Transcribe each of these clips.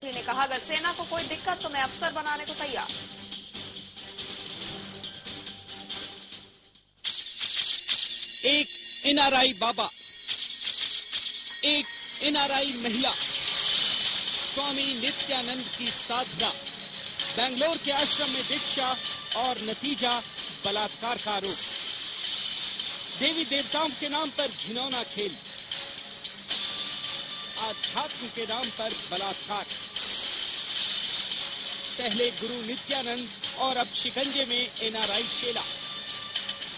ने कहा, अगर सेना को कोई दिक्कत तो मैं अफसर बनाने को तैयार। एक एनआरआई बाबा, एक एनआरआई महिला, स्वामी नित्यानंद की साधना, बेंगलोर के आश्रम में दीक्षा और नतीजा बलात्कार का आरोप। देवी देवताओं के नाम पर घिनौना खेल, आध्यात्म के नाम पर बलात्कार। पहले गुरु नित्यानंद और अब शिकंजे में एनआरआई चेला।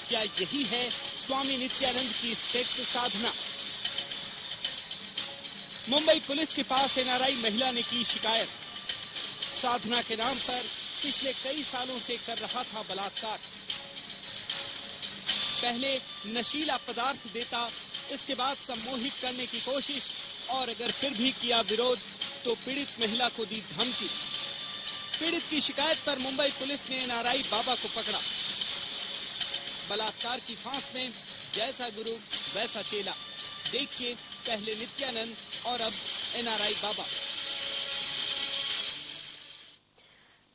क्या यही है स्वामी नित्यानंद की सेक्स साधना? मुंबई पुलिस के पास एनआरआई महिला ने की शिकायत। साधना के नाम पर पिछले कई सालों से कर रहा था बलात्कार। पहले नशीला पदार्थ देता, इसके बाद सम्मोहित करने की कोशिश, और अगर फिर भी किया विरोध तो पीड़ित महिला को दी धमकी। पीड़ित की शिकायत पर मुंबई पुलिस ने एनआरआई बाबा को पकड़ा। बलात्कार की फांस में जैसा गुरु वैसा चेला। देखिए पहले नित्यानंद और अब एनआरआई बाबा।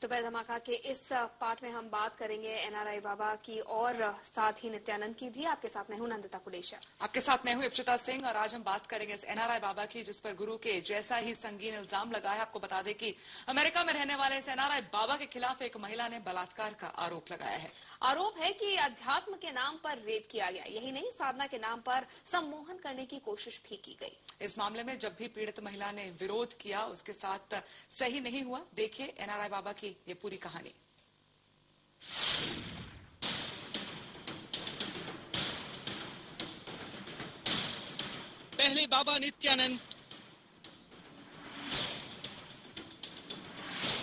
दोपहर धमाका के इस पार्ट में हम बात करेंगे एनआरआई बाबा की और साथ ही नित्यानंद की भी। आपके साथ मैं हूं नंदिता कुलेशा। आपके साथ मैं हूं इप्सिता सिंह और आज हम बात करेंगे इस एनआरआई बाबा की, जिस पर गुरु के जैसा ही संगीन इल्जाम लगा है। आपको बता दें कि अमेरिका में रहने वाले इस एनआरआई बाबा के खिलाफ एक महिला ने बलात्कार का आरोप लगाया है। आरोप है कि अध्यात्म के नाम पर रेप किया गया। यही नहीं, साधना के नाम पर सम्मोहन करने की कोशिश भी की गई। इस मामले में जब भी पीड़ित महिला ने विरोध किया, उसके साथ सही नहीं हुआ। देखिए एनआरआई बाबा की ये पूरी कहानी। पहले बाबा नित्यानंद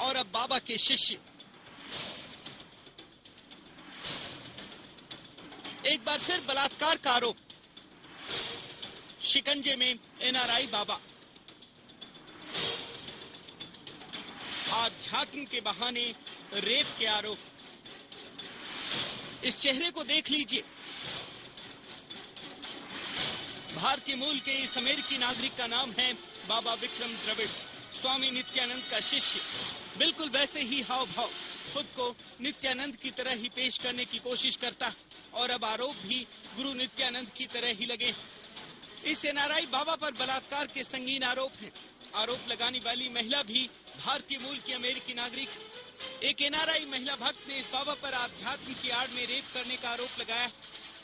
और अब बाबा के शिष्य। एक बार फिर बलात्कार का आरोप। शिकंजे में एनआरआई बाबा। आध्यात्म के बहाने रेप के आरोप। इस चेहरे को देख लीजिए। भारतीय मूल के इस अमेरिकी नागरिक का नाम है बाबा विक्रम द्रविड़, स्वामी नित्यानंद का शिष्य। बिल्कुल वैसे ही हाव भाव, खुद को नित्यानंद की तरह ही पेश करने की कोशिश करता, और अब आरोप भी गुरु नित्यानंद की तरह ही लगे। इस एनआरआई बाबा पर बलात्कार के संगीन आरोप हैं। आरोप लगाने वाली महिला भी भारतीय मूल की अमेरिकी नागरिक। एक एनआरआई महिला भक्त ने इस बाबा पर आध्यात्म की आड़ में रेप करने का आरोप लगाया।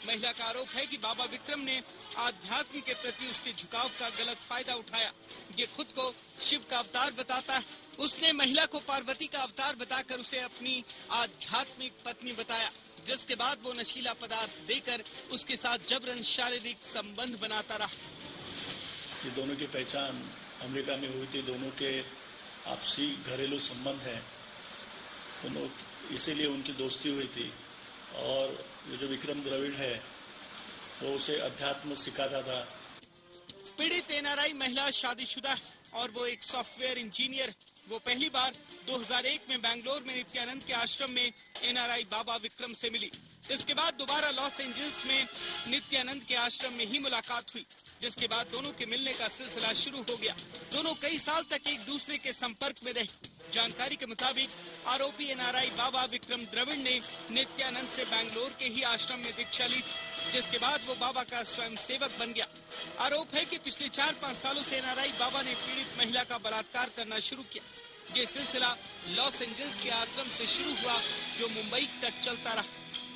महिला का आरोप है कि बाबा विक्रम ने आध्यात्म के प्रति उसके झुकाव का गलत फायदा उठाया। ये खुद को शिव का अवतार बताता है। उसने महिला को पार्वती का अवतार बताकर उसे अपनी आध्यात्मिक पत्नी बताया, जिसके बाद वो नशीला पदार्थ देकर उसके साथ जबरन शारीरिक संबंध बनाता रहा। ये दोनों की पहचान अमेरिका में हुई थी। दोनों के आपसी घरेलू संबंध है, दोनों इसीलिए उनकी दोस्ती हुई थी। और ये जो विक्रम द्रविड़ है वो उसे अध्यात्म सिखाता था। पीड़ित एनआरआई महिला शादीशुदा है और वो एक सॉफ्टवेयर इंजीनियर। वो पहली बार 2001 में बेंगलोर में नित्यानंद के आश्रम में एनआरआई बाबा विक्रम से मिली। इसके बाद दोबारा लॉस एंजल्स में नित्यानंद के आश्रम में ही मुलाकात हुई, जिसके बाद दोनों के मिलने का सिलसिला शुरू हो गया। दोनों कई साल तक एक दूसरे के संपर्क में रहे। जानकारी के मुताबिक आरोपी एनआरआई बाबा विक्रम द्रविड़ ने नित्यानंद से बेंगलोर के ही आश्रम में दीक्षा ली थी, जिसके बाद वो बाबा का स्वयं सेवक बन गया। आरोप है कि पिछले 4-5 सालों से एनआरआई बाबा ने पीड़ित महिला का बलात्कार करना शुरू किया। ये सिलसिला लॉस एंजल्स के आश्रम से शुरू हुआ, जो मुंबई तक चलता रहा।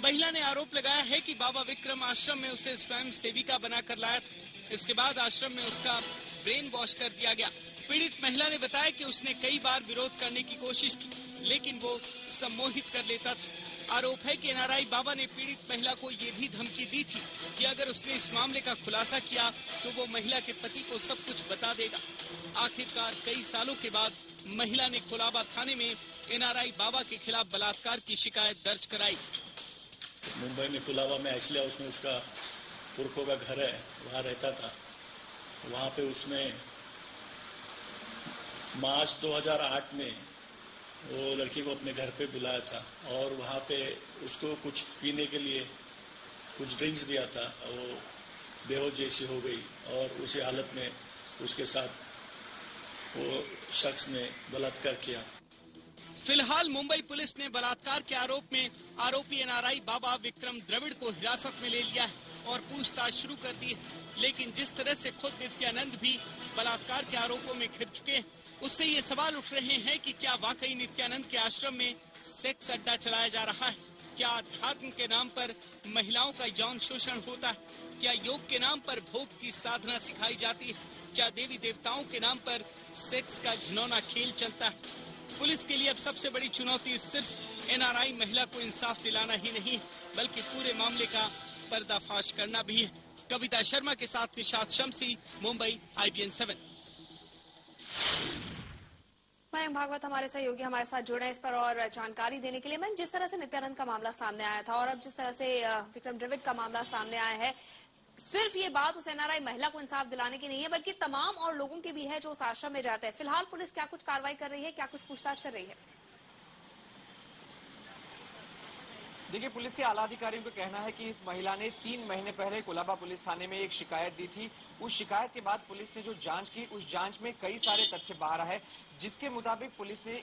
महिला ने आरोप लगाया है कि बाबा विक्रम आश्रम में उसे स्वयं सेविका बनाकर लाया था। इसके बाद आश्रम में उसका ब्रेन वॉश कर दिया गया। पीड़ित महिला ने बताया कि उसने कई बार विरोध करने की कोशिश की, लेकिन वो सम्मोहित कर लेता था। आरोप है कि एनआरआई बाबा ने पीड़ित महिला को ये भी धमकी दी थी कि अगर उसने इस मामले का खुलासा किया तो वो महिला के पति को सब कुछ बता देगा। आखिरकार कई सालों के बाद महिला ने कोलाबा थाने में एनआरआई बाबा के खिलाफ बलात्कार की शिकायत दर्ज कराई। मुंबई में कोलाबा में एक्चुअली उसमें उसका पुरखों का घर है, वहाँ रहता था। वहाँ पे उसने मार्च 2008 में वो लड़की को अपने घर पे बुलाया था और वहाँ पे उसको कुछ पीने के लिए कुछ ड्रिंक्स दिया था। वो बेहोश जैसी हो गई और उसी हालत में उसके साथ वो शख्स ने बलात्कार किया। फिलहाल मुंबई पुलिस ने बलात्कार के आरोप में आरोपी एनआरआई बाबा विक्रम द्रविड़ को हिरासत में ले लिया है और पूछताछ शुरू कर दी है। लेकिन जिस तरह से खुद नित्यानंद भी बलात्कार के आरोपों में घिर चुके हैं, उससे ये सवाल उठ रहे हैं कि क्या वाकई नित्यानंद के आश्रम में सेक्स अड्डा चलाया जा रहा है? क्या अध्यात्म के नाम पर महिलाओं का यौन शोषण होता है? क्या योग के नाम पर भोग की साधना सिखाई जाती है? क्या देवी देवताओं के नाम पर सेक्स का घिनौना खेल चलता है? पुलिस के लिए अब सबसे बड़ी चुनौती सिर्फ एनआरआई महिला को इंसाफ दिलाना ही नहीं, बल्कि पूरे मामले का पर्दाफाश करना भी है। कविता शर्मा के साथ निशात शमसी, मुंबई, IBN 7। मयंक भागवत हमारे सहयोगी हमारे साथ जुड़े हैं इस पर और जानकारी देने के लिए। मैं जिस तरह से नित्यानंद का मामला सामने आया था और अब जिस तरह से विक्रम द्रविड़ का मामला सामने आया है, सिर्फ ये बात उस एनआरआई महिला को इंसाफ दिलाने की नहीं है, बल्कि तमाम और लोगों की भी है जो उस आश्रम में जाते हैं। फिलहाल पुलिस क्या कुछ कार्रवाई कर रही है, क्या कुछ पूछताछ कर रही है? देखिए, पुलिस के आला अधिकारियों का कहना है कि इस महिला ने 3 महीने पहले कोलाबा पुलिस थाने में एक शिकायत दी थी। उस शिकायत के बाद पुलिस ने जो जांच की, उस जांच में कई सारे तथ्य बाहर आए, जिसके मुताबिक पुलिस ने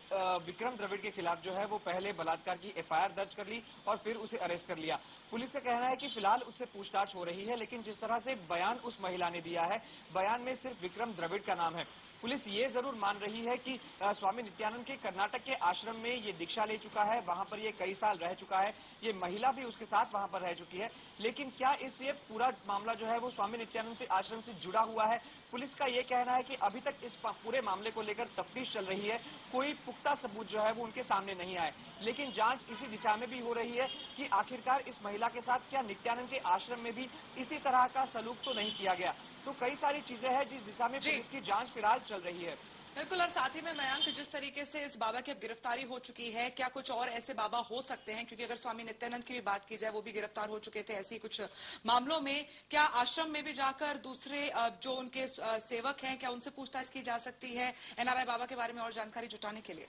विक्रम द्रविड़ के खिलाफ जो है वो पहले बलात्कार की FIR दर्ज कर ली और फिर उसे अरेस्ट कर लिया। पुलिस का कहना है कि फिलहाल उससे पूछताछ हो रही है, लेकिन जिस तरह से बयान उस महिला ने दिया है, बयान में सिर्फ विक्रम द्रविड़ का नाम है। पुलिस ये जरूर मान रही है कि स्वामी नित्यानंद के कर्नाटक के आश्रम में ये दीक्षा ले चुका है, वहां पर ये कई साल रह चुका है, ये महिला भी उसके साथ वहां पर रह चुकी है। लेकिन क्या ये पूरा मामला जो है वो स्वामी नित्यानंद के आश्रम से जुड़ा हुआ है? पुलिस का ये कहना है कि अभी तक इस पूरे मामले को लेकर तफ्तीश चल रही है, कोई पुख्ता सबूत जो है वो उनके सामने नहीं आए। लेकिन जांच इसी दिशा में भी हो रही है कि आखिरकार इस महिला के साथ क्या नित्यानंद के आश्रम में भी इसी तरह का सलूक तो नहीं किया गया। तो कई सारी चीजें हैं जिस दिशा में पुलिस की जांच फिलहाल चल रही है। बिल्कुल, और साथ ही में मयंक, जिस तरीके से इस बाबा की अब गिरफ्तारी हो चुकी है, क्या कुछ और ऐसे बाबा हो सकते हैं? क्योंकि अगर स्वामी नित्यानंद की भी बात की जाए, वो भी गिरफ्तार हो चुके थे ऐसे ही कुछ मामलों में। क्या आश्रम में भी जाकर दूसरे जो उनके सेवक हैं, क्या उनसे पूछताछ की जा सकती है एनआरआई बाबा के बारे में और जानकारी जुटाने के लिए?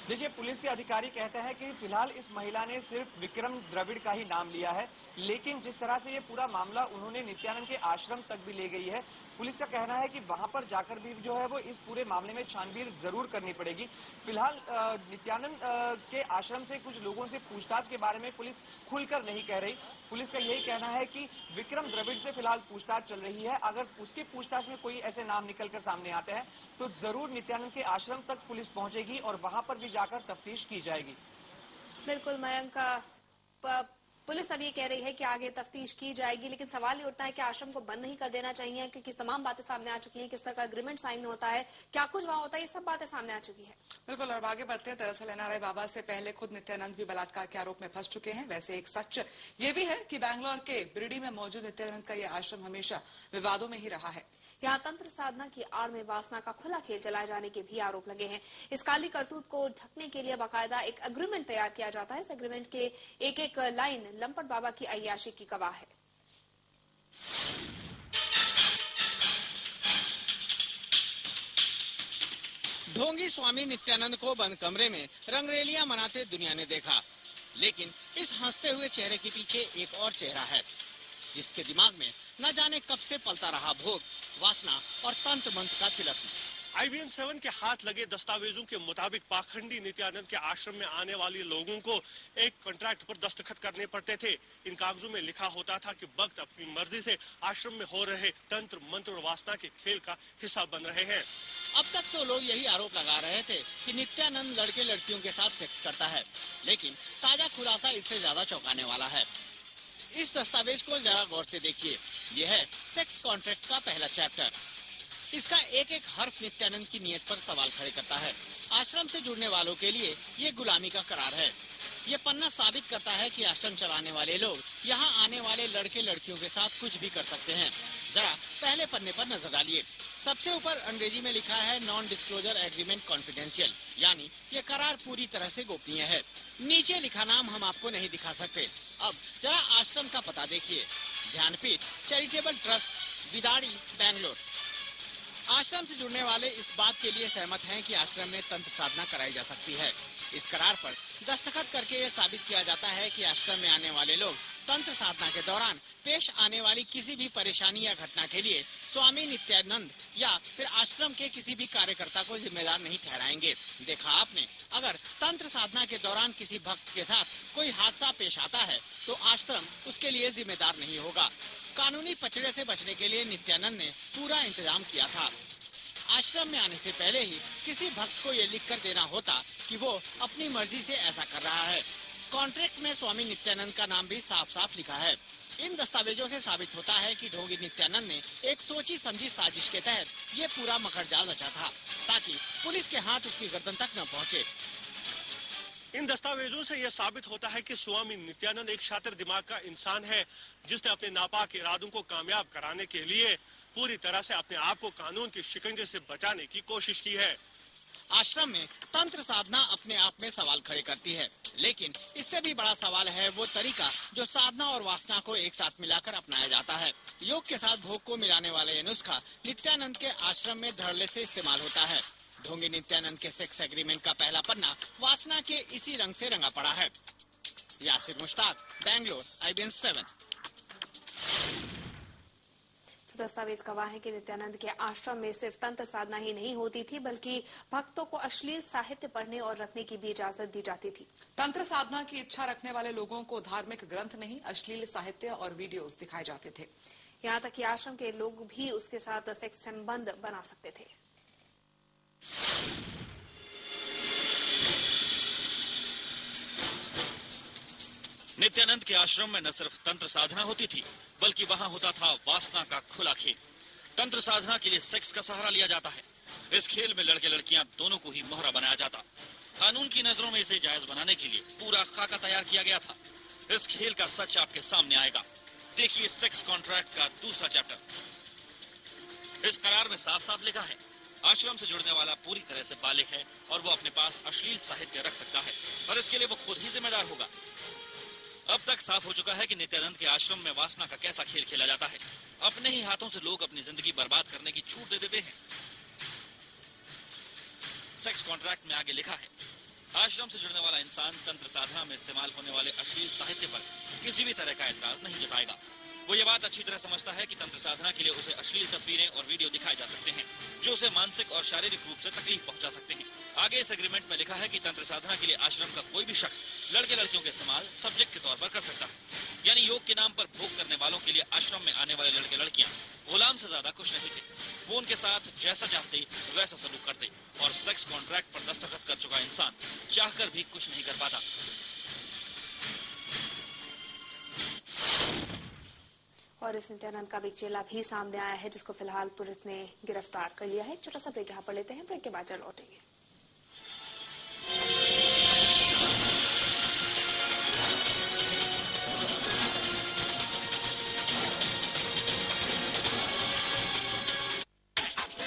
देखिए, पुलिस के अधिकारी कहते हैं कि फिलहाल इस महिला ने सिर्फ विक्रम द्रविड़ का ही नाम लिया है, लेकिन जिस तरह से ये पूरा मामला उन्होंने नित्यानंद के आश्रम तक भी ले गई है, पुलिस का कहना है कि वहां पर जाकर भी जो है वो इस पूरे मामले में छानबीन जरूर करनी पड़ेगी। फिलहाल नित्यानंद के आश्रम से कुछ लोगों से पूछताछ के बारे में पुलिस खुलकर नहीं कह रही। पुलिस का यही कहना है कि विक्रम द्रविड़ से फिलहाल पूछताछ चल रही है। अगर उसकी पूछताछ में कोई ऐसे नाम निकलकर सामने आते हैं तो जरूर नित्यानंद के आश्रम तक पुलिस पहुंचेगी और वहां पर भी जाकर तफ्तीश की जाएगी। बिल्कुल मयंक, पुलिस अब ये कह रही है कि आगे तफ्तीश की जाएगी, लेकिन सवाल ये उठता है कि आश्रम को बंद नहीं कर देना चाहिए, क्योंकि तमाम बातें सामने आ चुकी हैं। किस तरह का एग्रीमेंट साइन होता है, क्या कुछ वहां होता है, ये सब बातें सामने आ चुकी है। बिल्कुल, और आगे बढ़ते हैं। दरअसल एनआरआई बाबा से पहले खुद नित्यानंद भी बलात्कार के आरोप में फंस चुके हैं। वैसे एक सच ये भी है कि बैंगलोर के बिरडी में मौजूद नित्यानंद का यह आश्रम हमेशा विवादों में ही रहा है। यहाँ तंत्र साधना की आड़ में वासना का खुला खेल चलाए जाने के भी आरोप लगे हैं। इस काली करतूत को ढकने के लिए बाकायदा एक एग्रीमेंट तैयार किया जाता है। इस एग्रीमेंट के एक एक लाइन लंपट बाबा की अय्याशी की गवाह है। ढोंगी स्वामी नित्यानंद को बंद कमरे में रंगरेलियां मनाते दुनिया ने देखा, लेकिन इस हंसते हुए चेहरे के पीछे एक और चेहरा है, जिसके दिमाग में न जाने कब से पलता रहा भोग, वासना और तंत्र मंत्र का तिलस्म। IBN 7 के हाथ लगे दस्तावेजों के मुताबिक पाखंडी नित्यानंद के आश्रम में आने वाले लोगों को एक कॉन्ट्रैक्ट पर दस्तखत करने पड़ते थे। इन कागजों में लिखा होता था कि भक्त अपनी मर्जी से आश्रम में हो रहे तंत्र मंत्र और वासना के खेल का हिस्सा बन रहे हैं। अब तक तो लोग यही आरोप लगा रहे थे कि नित्यानंद लड़के लड़कियों के साथ सेक्स करता है, लेकिन ताजा खुलासा इससे ज्यादा चौंकाने वाला है। इस दस्तावेज को जरा गौर से देखिए। यह है सेक्स कॉन्ट्रैक्ट का पहला चैप्टर। इसका एक एक हर्फ नित्यानंद की नीयत पर सवाल खड़े करता है। आश्रम से जुड़ने वालों के लिए ये गुलामी का करार है। ये पन्ना साबित करता है कि आश्रम चलाने वाले लोग यहाँ आने वाले लड़के लड़कियों के साथ कुछ भी कर सकते हैं। जरा पहले पन्ने पर नजर डालिए। सबसे ऊपर अंग्रेजी में लिखा है नॉन डिस्क्लोजर एग्रीमेंट कॉन्फिडेंशियल, यानी ये करार पूरी तरह से गोपनीय है। नीचे लिखा नाम हम आपको नहीं दिखा सकते। अब जरा आश्रम का पता देखिए। ध्यानपीठ चैरिटेबल ट्रस्ट, बिदाड़ी, बैंगलोर। आश्रम से जुड़ने वाले इस बात के लिए सहमत हैं कि आश्रम में तंत्र साधना कराई जा सकती है। इस करार पर दस्तखत करके यह साबित किया जाता है कि आश्रम में आने वाले लोग तंत्र साधना के दौरान पेश आने वाली किसी भी परेशानी या घटना के लिए स्वामी नित्यानंद या फिर आश्रम के किसी भी कार्यकर्ता को जिम्मेदार नहीं ठहराएंगे। देखा आपने, अगर तंत्र साधना के दौरान किसी भक्त के साथ कोई हादसा पेश आता है तो आश्रम उसके लिए जिम्मेदार नहीं होगा। कानूनी पचड़े से बचने के लिए नित्यानंद ने पूरा इंतजाम किया था। आश्रम में आने से पहले ही किसी भक्त को ये लिख कर देना होता कि वो अपनी मर्जी से ऐसा कर रहा है। कॉन्ट्रैक्ट में स्वामी नित्यानंद का नाम भी साफ साफ लिखा है। इन दस्तावेजों से साबित होता है कि ढोंगी नित्यानंद ने एक सोची समझी साजिश के तहत ये पूरा मकड़जाल रचा था ताकि पुलिस के हाथ उसकी गर्दन तक न पहुंचे। इन दस्तावेजों से यह साबित होता है कि स्वामी नित्यानंद एक शातिर दिमाग का इंसान है, जिसने अपने नापाक इरादों को कामयाब कराने के लिए पूरी तरह से अपने आप को कानून के शिकंजे से बचाने की कोशिश की है। आश्रम में तंत्र साधना अपने आप में सवाल खड़े करती है, लेकिन इससे भी बड़ा सवाल है वो तरीका जो साधना और वासना को एक साथ मिलाकर अपनाया जाता है। योग के साथ भोग को मिलाने वाला ये नुस्खा नित्यानंद के आश्रम में धड़ल्ले से इस्तेमाल होता है। ढोंगी नित्यानंद के सेक्स एग्रीमेंट का पहला पन्ना वासना के इसी रंग से रंगा पड़ा है। यासिर मुश्ताक, बैंगलोर, IBN 7। दस्तावेज गवाह है कि नित्यानंद के आश्रम में सिर्फ तंत्र साधना ही नहीं होती थी, बल्कि भक्तों को अश्लील साहित्य पढ़ने और रखने की भी इजाजत दी जाती थी। तंत्र साधना की इच्छा रखने वाले लोगों को धार्मिक ग्रंथ नहीं, अश्लील साहित्य और वीडियोस दिखाए जाते थे। यहाँ तक कि आश्रम के लोग भी उसके साथ सेक्स संबंध बना सकते थे। नित्यानंद के आश्रम में न सिर्फ तंत्र साधना होती थी, बल्कि वहाँ होता था वासना का खुला खेल। तंत्र साधना के लिए सेक्स का सहारा लिया जाता है। इस खेल में लड़के लड़कियां दोनों को ही मोहरा बनाया जाता। कानून की नजरों में इसे जायज बनाने के लिए पूरा खाका तैयार किया गया था। इस खेल का सच आपके सामने आएगा। देखिए सेक्स कॉन्ट्रैक्ट का दूसरा चैप्टर। इस करार में साफ साफ लिखा है, आश्रम से जुड़ने वाला पूरी तरह से बालिग है और वो अपने पास अश्लील साहित्य रख सकता है, और इसके लिए वो खुद ही जिम्मेदार होगा। अब तक साफ हो चुका है कि नित्यानंद के आश्रम में वासना का कैसा खेल खेला जाता है। अपने ही हाथों से लोग अपनी जिंदगी बर्बाद करने की छूट दे देते हैं। सेक्स कॉन्ट्रैक्ट में आगे लिखा है, आश्रम से जुड़ने वाला इंसान तंत्र साधना में इस्तेमाल होने वाले अश्लील साहित्य पर किसी भी तरह का एतराज नहीं जताएगा। वो ये बात अच्छी तरह समझता है कि तंत्र साधना के लिए उसे अश्लील तस्वीरें और वीडियो दिखाए जा सकते हैं जो उसे मानसिक और शारीरिक रूप से तकलीफ पहुंचा सकते हैं। आगे इस एग्रीमेंट में लिखा है कि तंत्र साधना के लिए आश्रम का कोई भी शख्स लड़के लड़कियों का इस्तेमाल सब्जेक्ट के तौर पर कर सकता है। यानी योग के नाम पर भोग करने वालों के लिए आश्रम में आने वाले लड़के लड़कियां गुलाम से ज्यादा खुश नहीं थे। वो उनके साथ जैसा चाहते वैसा सलूक करते, और सेक्स कॉन्ट्रैक्ट पर दस्तखत कर चुका इंसान चाहकर भी कुछ नहीं कर पाता। और इस नित्यानंद का भी चेला भी सामने आया है, जिसको फिलहाल पुलिस ने गिरफ्तार कर लिया है। छोटा सा ब्रेक यहाँ पर लेते हैं, ब्रेक के बाद लौटेंगे।